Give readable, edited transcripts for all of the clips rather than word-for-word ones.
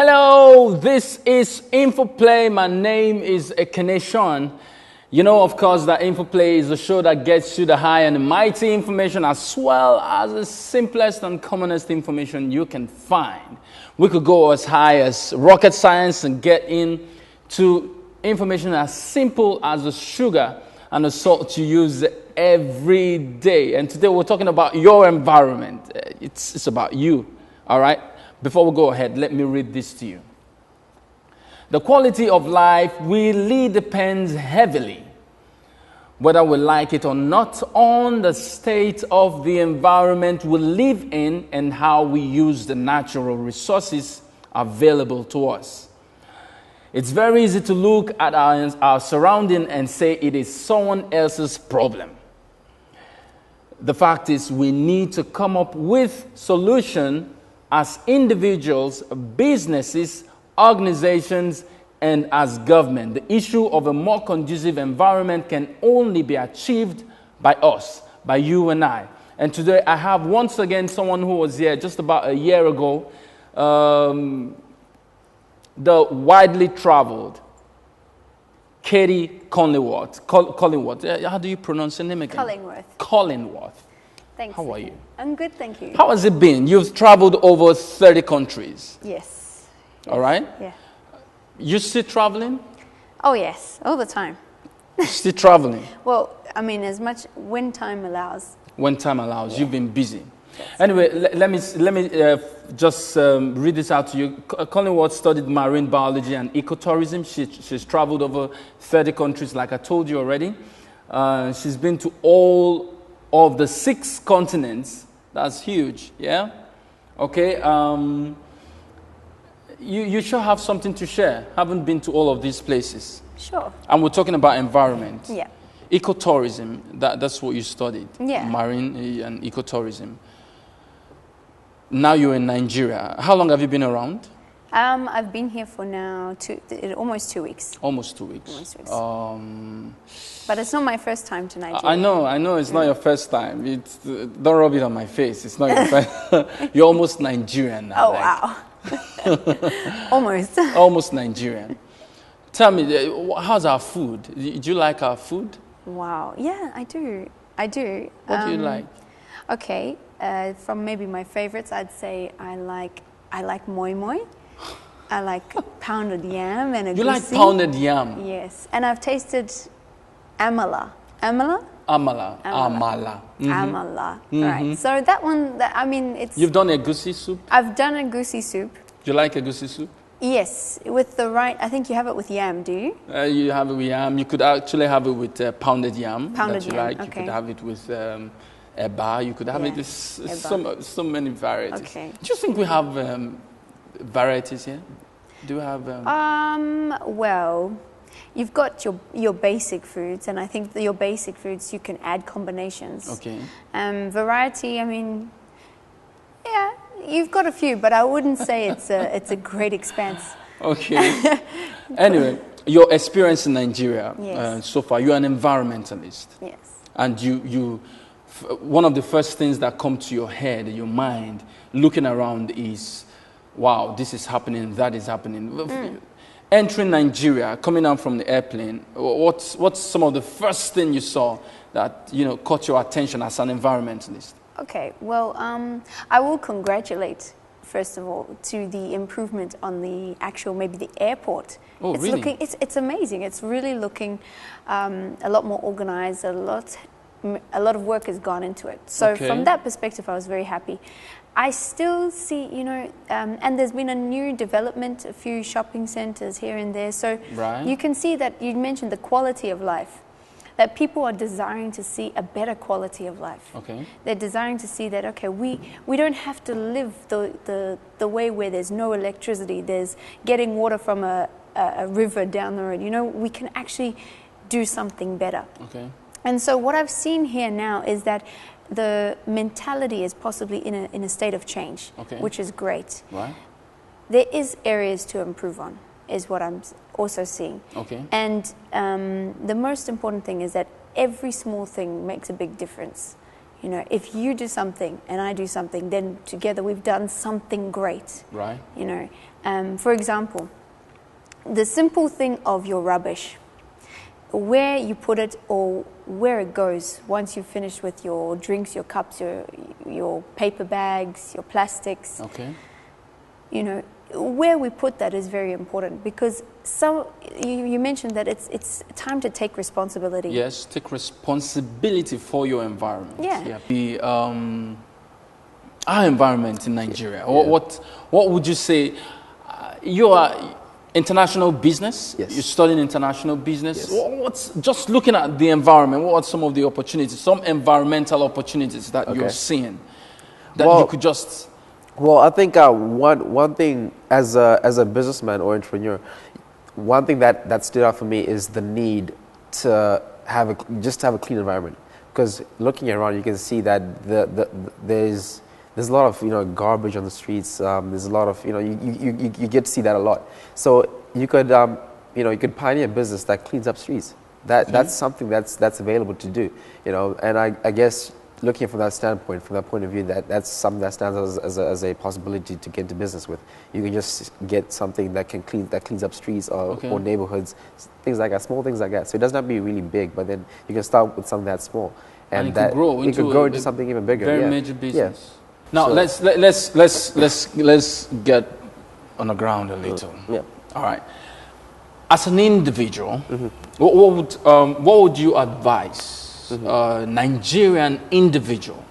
Hello, this is Infoplay. My name is Ekene Sean. You know, of course, that Infoplay is a show that gets you the high and the mighty information as well as the simplest and commonest information you can find. We could go as high as rocket science and get into information as simple as the sugar and the salt you use every day. And today we're talking about your environment. It's about you, all right? Before we go ahead, let me read this to you. The quality of life really depends heavily, whether we like it or not, on the state of the environment we live in and how we use the natural resources available to us. It's very easy to look at our surrounding and say it is someone else's problem. The fact is, we need to come up with solutions as individuals, businesses, organizations, and as government. The issue of a more conducive environment can only be achieved by us, by you and I. And today I have once again someone who was here just about a year ago, the widely traveled Katie Collingworth. How do you pronounce your name again? Collingworth. Thanks. How are you? I'm good, thank you. How has it been? You've traveled over 30 countries. Yes. All right? Yeah. You still traveling? Oh, yes, all the time. Still traveling? Well, I mean, as much when time allows. When time allows. Yeah. You've been busy. Anyway, let me just read this out to you. Collingworth studied marine biology and ecotourism. She's traveled over 30 countries, like I told you already. She's been to all of the 6 continents. That's huge, yeah? Okay, you should have something to share. Haven't been to all of these places. Sure. And we're talking about environment. Yeah. Ecotourism, that's what you studied. Yeah. Marine and ecotourism. Now you're in Nigeria. How long have you been around? I've been here for now almost 2 weeks. Almost 2 weeks. Almost 2 weeks. But it's not my first time to Nigeria. I know it's not your first time. Don't rub it on my face. It's not your first. You're almost Nigerian now. Oh, wow. Almost. Almost Nigerian. Tell me, how's our food? Do you like our food? Wow. Yeah, I do. What do you like? Okay. From maybe my favorites, I'd say I like moi moi. I like pounded yam and a You like pounded yam? Yes. And I've tasted amala. Amala? Amala. Mm-hmm. Amala. Right. So that one, I mean, it's... You've done egusi soup? I've done egusi soup. Do you like egusi soup? Yes. With the right... I think you have it with yam, do you? You have it with yam. You could actually have it with pounded yam. Pounded that you yam, like. okay. You could have it with eba. You could have it with so many varieties. Okay. Do you think we have varieties here? Do you have... Well, you've got your basic foods, and I think your basic foods, you can add combinations. Okay. Variety, I mean, yeah, you've got a few, but I wouldn't say it's a great expanse. Okay. Anyway, your experience in Nigeria, yes. So far, you're an environmentalist. Yes. And you one of the first things that come to your head, your mind, looking around is, wow, this is happening, that is happening. Entering Nigeria, coming down from the airplane, what's some of the first thing you saw that, caught your attention as an environmentalist? Okay, well, I will congratulate, first of all, to the improvement on the actual, maybe the airport. Oh, it's really? It's amazing. It's really looking a lot more organized, a lot of work has gone into it. So from that perspective, I was very happy. I still see, and there's been a new development, a few shopping centers here and there. So you can see that you mentioned the quality of life, that people are desiring to see a better quality of life. Okay. They're desiring to see that, okay, we don't have to live the way where there's no electricity, there's getting water from a river down the road. We can actually do something better. Okay. And so what I've seen here now is that the mentality is possibly in a state of change, which is great. Right. There is areas to improve on, is what I'm also seeing. Okay. And the most important thing is that every small thing makes a big difference. You know, if you do something and I do something, then together we've done something great. Right. You know, for example, the simple thing of your rubbish, where you put it or where it goes once you've finished with your drinks, your cups, your paper bags, your plastics. Okay. You know, where we put that is very important, because you mentioned that it's time to take responsibility. Yes, take responsibility for your environment. Yeah. Our environment in Nigeria. Yeah. What would you say? You are international business. Yes. You're studying international business. Yes. What's just looking at the environment? What are some of the opportunities? Some environmental opportunities that you're seeing that you could just. Well, I think one thing as a businessman or entrepreneur, one thing that stood out for me is the need to have a clean environment. Because looking around, you can see that there's a lot of garbage on the streets. There's a lot of you get to see that a lot. So you could you could pioneer a business that cleans up streets. That's something that's available to do. And I guess, looking from that standpoint, from that point of view, that's something that stands as a possibility to get into business with. You can just get something that cleans up streets or neighborhoods, things like that, small things like that. So it doesn't have to be really big, but then you can start with something that's small, and it could grow into something even bigger. Very major business. Yeah. Now let's get on the ground a little. Yeah. All right. As an individual, what would you advise Nigerian individual,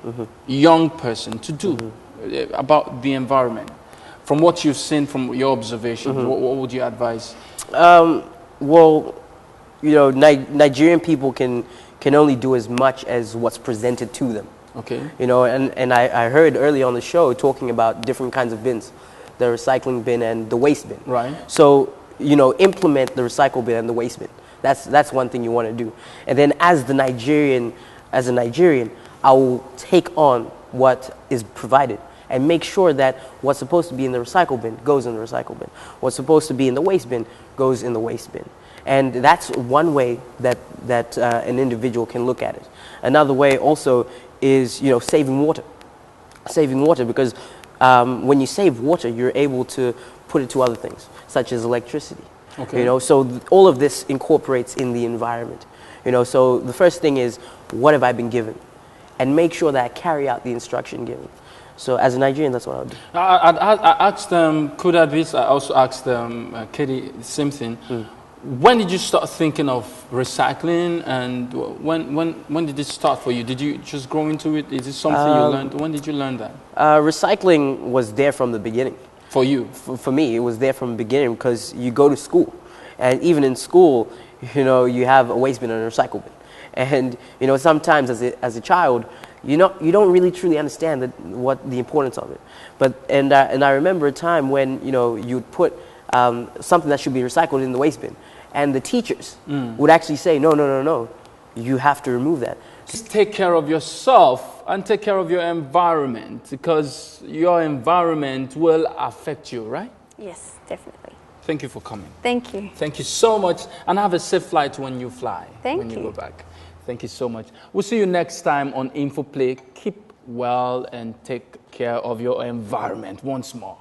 young person to do about the environment? From what you've seen, from your observations, what would you advise? Well, Nigerian people can only do as much as what's presented to them. Okay. And I heard early on the show talking about different kinds of bins, the recycling bin and the waste bin. Right. So, implement the recycle bin and the waste bin. That's one thing you want to do. And then as a Nigerian, I will take on what is provided and make sure that what's supposed to be in the recycle bin goes in the recycle bin. What's supposed to be in the waste bin goes in the waste bin. And that's one way that an individual can look at it. Another way also is, saving water. Saving water, because when you save water, you're able to put it to other things, such as electricity. Okay. So all of this incorporates in the environment. So the first thing is, what have I been given? And make sure that I carry out the instruction given. So as a Nigerian, that's what I would do. I asked Kudabis, I also asked Katie the same thing. When did you start thinking of recycling, and when did it start for you? Did you just grow into it? Is it something you learned? When did you learn that? Recycling was there from the beginning. For you? For me, it was there from the beginning, because you go to school, and even in school, you have a waste bin and a recycle bin. And, sometimes as a child, you don't really truly understand what the importance of it. And I remember a time when, you'd put something that should be recycled in the waste bin, and the teachers would actually say, no, you have to remove that. Just take care of yourself and take care of your environment, because your environment will affect you, right? Yes, definitely. Thank you for coming. Thank you. Thank you so much, and have a safe flight when you fly. When you go back. Thank you so much. We'll see you next time on Infoplay. Keep well and take care of your environment once more.